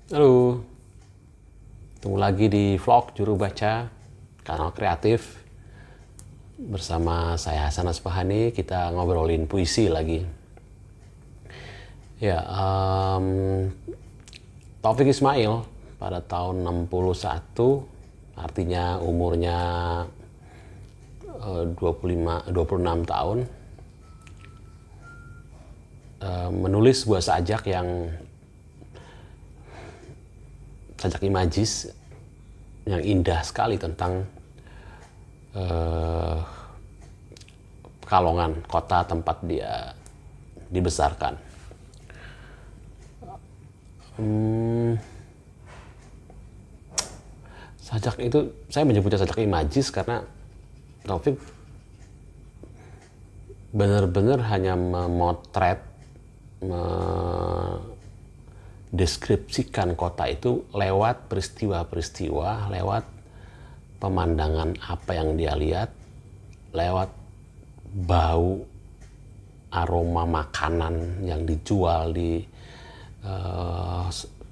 Halo, ketemu lagi di vlog Juru Baca, kanal kreatif. Bersama saya Hasan Asbahani, kita ngobrolin puisi lagi. Ya, Taufik Ismail pada tahun 61, artinya umurnya 26 tahun, menulis sebuah sajak imajis yang indah sekali tentang Pekalongan, kota tempat dia dibesarkan. Sajak itu, saya menyebutnya sajak imajis karena Taufik benar-benar hanya memotret, deskripsikan kota itu lewat peristiwa-peristiwa, lewat pemandangan apa yang dia lihat, lewat bau aroma makanan yang dijual di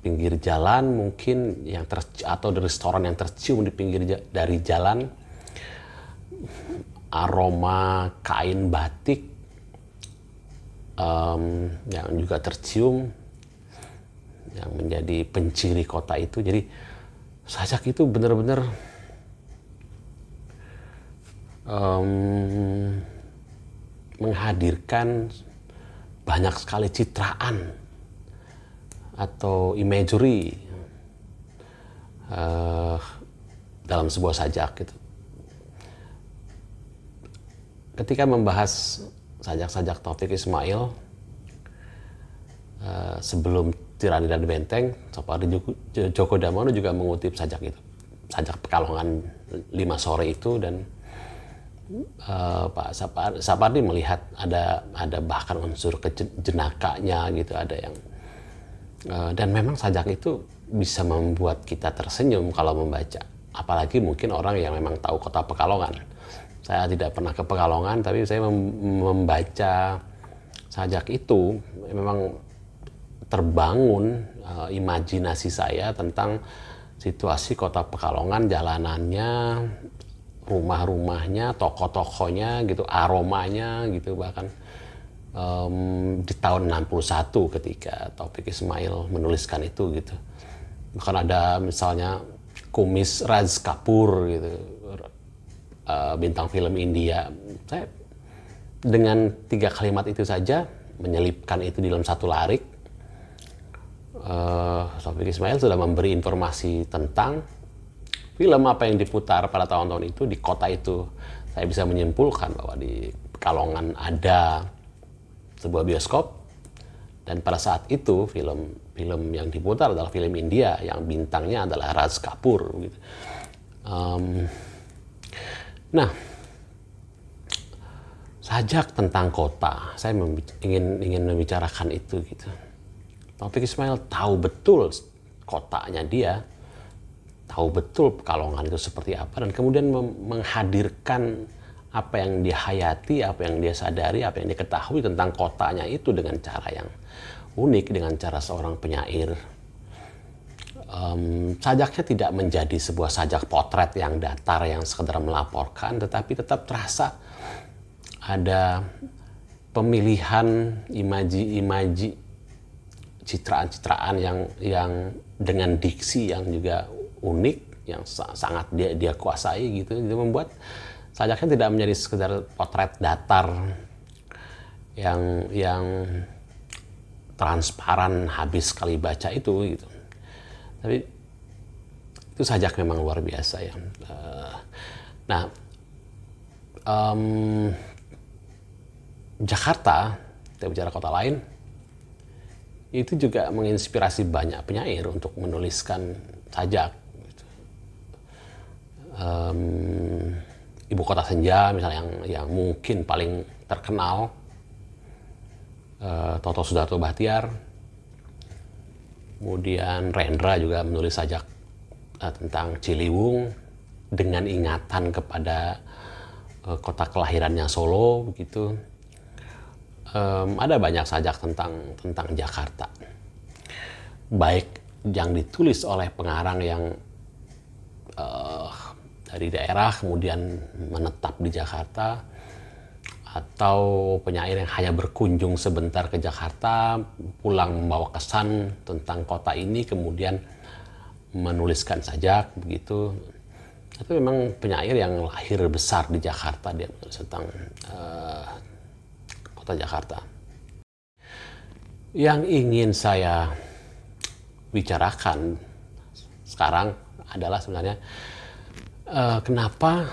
pinggir jalan mungkin atau di restoran yang tercium di pinggir dari jalan, aroma kain batik yang juga tercium, yang menjadi penciri kota itu. Jadi sajak itu benar-benar menghadirkan banyak sekali citraan atau imagery dalam sebuah sajak gitu. Ketika membahas sajak-sajak Taufik Ismail, sebelum Tirani dan Benteng, Sapardi Djoko Damono juga mengutip sajak itu, sajak Pekalongan 5 sore itu, dan Pak Sapardi melihat ada bahkan unsur jenakanya gitu, ada yang dan memang sajak itu bisa membuat kita tersenyum kalau membaca, apalagi mungkin orang yang memang tahu kota Pekalongan. Saya tidak pernah ke Pekalongan, tapi saya membaca sajak itu memang terbangun imajinasi saya tentang situasi kota Pekalongan, jalanannya, rumah-rumahnya, toko-tokonya gitu, aromanya gitu. Bahkan di tahun 61 ketika Taufik Ismail menuliskan itu gitu, bahkan ada misalnya kumis Raj Kapoor gitu, bintang film India. Saya dengan 3 kalimat itu saja menyelipkan itu di dalam satu larik. Taufik Ismail sudah memberi informasi tentang film apa yang diputar pada tahun-tahun itu di kota itu. Saya bisa menyimpulkan bahwa di Pekalongan ada sebuah bioskop, dan pada saat itu film yang diputar adalah film India yang bintangnya adalah Raj Kapoor gitu. Nah, sajak tentang kota, saya ingin membicarakan itu gitu. Taufik Ismail tahu betul kotanya dia, tahu betul Pekalongan itu seperti apa, dan kemudian menghadirkan apa yang dia hayati, apa yang dia sadari, apa yang dia ketahui tentang kotanya itu dengan cara yang unik, dengan cara seorang penyair. Sajaknya tidak menjadi sebuah sajak potret yang datar, yang sekedar melaporkan, tetapi tetap terasa ada pemilihan imaji-imaji, citraan-citraan yang dengan diksi yang juga unik, yang sangat dia kuasai gitu. Itu membuat sajaknya tidak menjadi sekedar potret datar yang transparan habis sekali baca itu gitu. Tapi itu sajak memang luar biasa ya. Nah, Jakarta, kita bicara kota lain, itu juga menginspirasi banyak penyair untuk menuliskan sajak. Ibu Kota Senja misalnya yang mungkin paling terkenal, Toto Sudarto Bachtiar. Kemudian Rendra juga menulis sajak tentang Ciliwung dengan ingatan kepada kota kelahirannya Solo begitu. Ada banyak sajak tentang Jakarta, baik yang ditulis oleh pengarang yang dari daerah kemudian menetap di Jakarta, atau penyair yang hanya berkunjung sebentar ke Jakarta, pulang membawa kesan tentang kota ini, kemudian menuliskan sajak begitu. Tapi memang penyair yang lahir besar di Jakarta, dia menulis tentang kota Jakarta. Yang ingin saya bicarakan sekarang adalah sebenarnya kenapa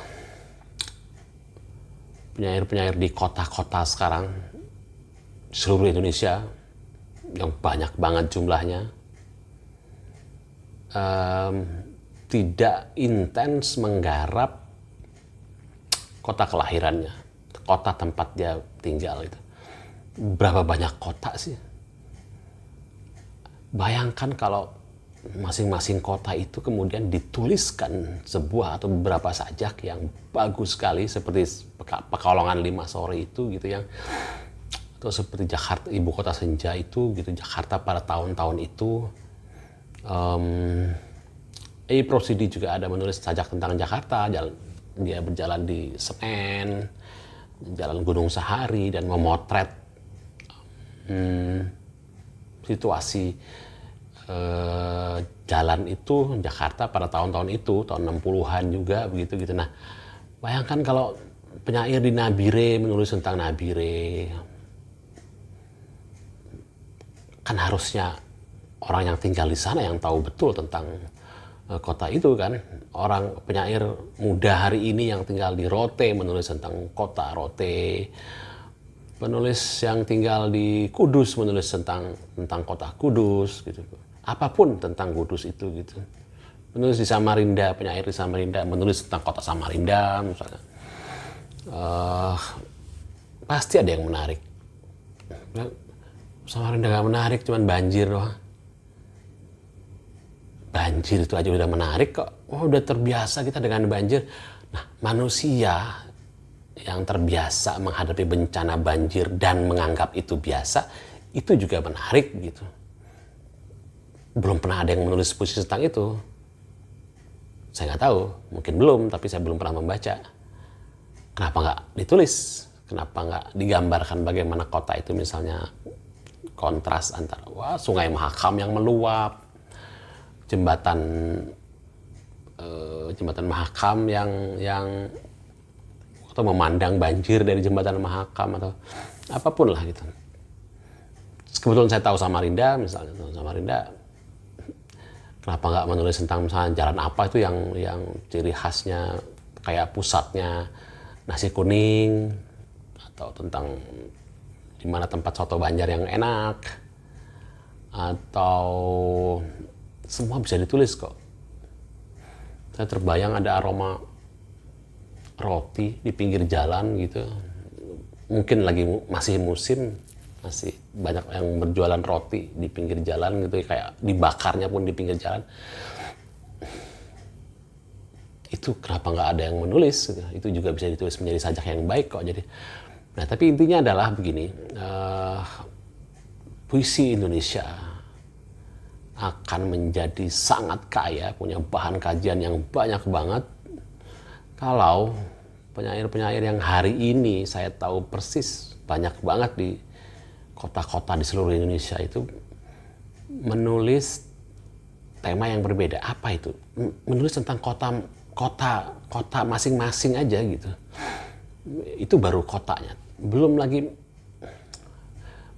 penyair-penyair di kota-kota sekarang seluruh Indonesia yang banyak banget jumlahnya tidak intens menggarap kota kelahirannya, kota tempat dia tinggal itu. Berapa banyak kota sih? Bayangkan kalau masing-masing kota itu kemudian dituliskan sebuah atau beberapa sajak yang bagus sekali, seperti Pekalongan 5 sore itu gitu, yang atau seperti Jakarta, ibu kota senja itu gitu, Jakarta pada tahun-tahun itu. Prosidi juga ada menulis sajak tentang Jakarta, dia berjalan di Senen, jalan Gunung Sahari, dan memotret situasi jalan itu Jakarta pada tahun-tahun itu, tahun 60-an juga begitu gitu. Nah, bayangkan kalau penyair di Nabire menulis tentang Nabire, kan harusnya orang yang tinggal di sana yang tahu betul tentang kota itu kan. Orang penyair muda hari ini yang tinggal di Rote menulis tentang kota Rote, penulis yang tinggal di Kudus menulis tentang kota Kudus gitu. Apapun tentang Kudus itu gitu. Penulis di Samarinda, penyair di Samarinda menulis tentang kota Samarinda misalnya. Pasti ada yang menarik. Samarinda gak menarik, cuman banjir doang. Banjir itu aja udah menarik kok. Oh, udah terbiasa kita dengan banjir. Nah, manusia yang terbiasa menghadapi bencana banjir dan menganggap itu biasa, itu juga menarik gitu. Belum pernah ada yang menulis puisi tentang itu. Saya nggak tahu, mungkin belum, tapi saya belum pernah membaca. Kenapa nggak ditulis? Kenapa nggak digambarkan bagaimana kota itu misalnya kontras antara Sungai Mahakam yang meluap, jembatan Mahakam yang atau memandang banjir dari jembatan Mahakam atau apapun lah gitu. Kebetulan saya tahu Samarinda misalnya, kenapa nggak menulis tentang misalnya jalan apa itu yang ciri khasnya kayak pusatnya nasi kuning, atau tentang di mana tempat soto Banjar yang enak, atau semua bisa ditulis kok. Saya terbayang ada aroma roti di pinggir jalan gitu. Mungkin masih musim, masih banyak yang berjualan roti di pinggir jalan gitu, kayak dibakarnya pun di pinggir jalan. Itu kenapa nggak ada yang menulis gitu. Itu juga bisa ditulis menjadi sajak yang baik kok. Jadi, nah tapi intinya adalah begini, puisi Indonesia akan menjadi sangat kaya, punya bahan kajian yang banyak banget kalau penyair-penyair yang hari ini saya tahu persis banyak banget di kota-kota di seluruh Indonesia itu menulis tema yang berbeda. Apa itu? Menulis tentang kota masing-masing aja gitu. Itu baru kotanya. Belum lagi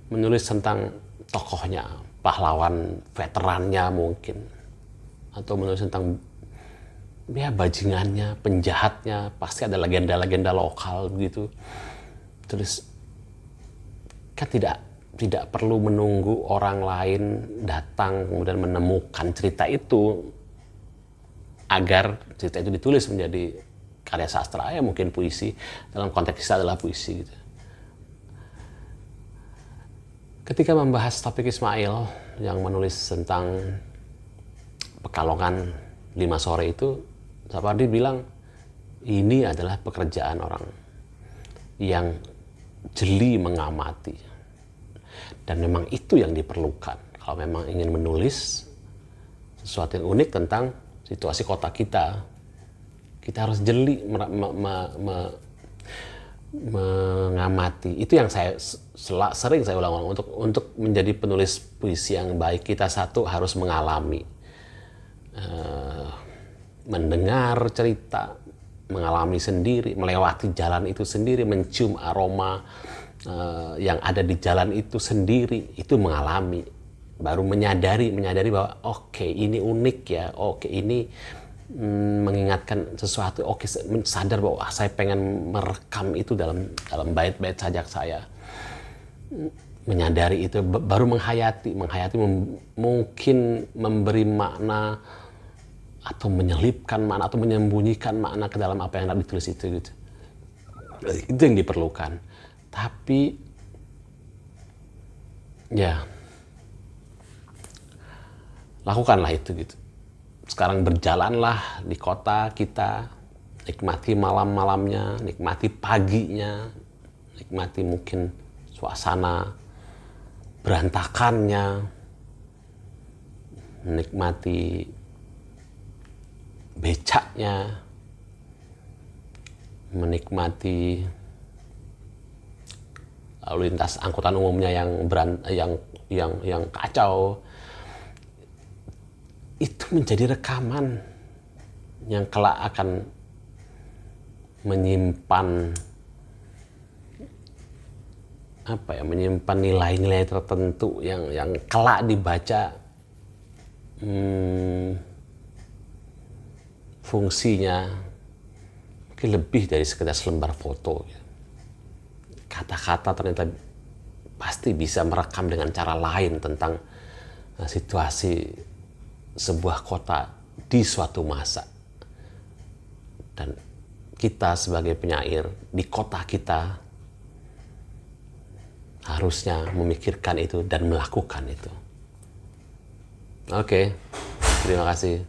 menulis tentang tokohnya, pahlawan veterannya mungkin, atau menulis tentang bajingannya, penjahatnya, pasti ada legenda-legenda lokal begitu. Terus kan tidak perlu menunggu orang lain datang kemudian menemukan cerita itu agar cerita itu ditulis menjadi karya sastra, ya mungkin puisi, dalam konteks kita adalah puisi gitu. Ketika membahas topik Ismail yang menulis tentang Pekalongan 5 sore itu, Sapardi bilang ini adalah pekerjaan orang yang jeli mengamati. Dan memang itu yang diperlukan. Kalau memang ingin menulis, sesuatu yang unik tentang situasi kota kita. Kita harus jeli mengamati. Itu yang sering saya ulang-ulang, untuk menjadi penulis puisi yang baik, kita satu harus mengalami, mendengar cerita, mengalami sendiri, melewati jalan itu sendiri, mencium aroma yang ada di jalan itu sendiri, itu mengalami, baru menyadari bahwa oke, ini unik ya, oke, ini mengingatkan sesuatu, oke, sadar bahwa saya pengen merekam itu dalam bait-bait sajak saya. Menyadari itu, baru menghayati mungkin memberi makna atau menyelipkan makna atau menyembunyikan makna ke dalam apa yang hendak ditulis itu gitu. Itu yang diperlukan. Tapi ya lakukanlah itu gitu. Sekarang berjalanlah di kota kita, nikmati malam-malamnya, nikmati paginya, nikmati mungkin suasana berantakannya, menikmati becaknya, menikmati lalu lintas angkutan umumnya yang kacau. Itu menjadi rekaman yang kelak akan menyimpan menyimpan nilai-nilai tertentu yang kelak dibaca, fungsinya mungkin lebih dari sekedar selembar foto. Kata-kata ternyata pasti bisa merekam dengan cara lain tentang situasi sebuah kota di suatu masa. Dan kita sebagai penyair di kota kita harusnya memikirkan itu dan melakukan itu. Oke, terima kasih.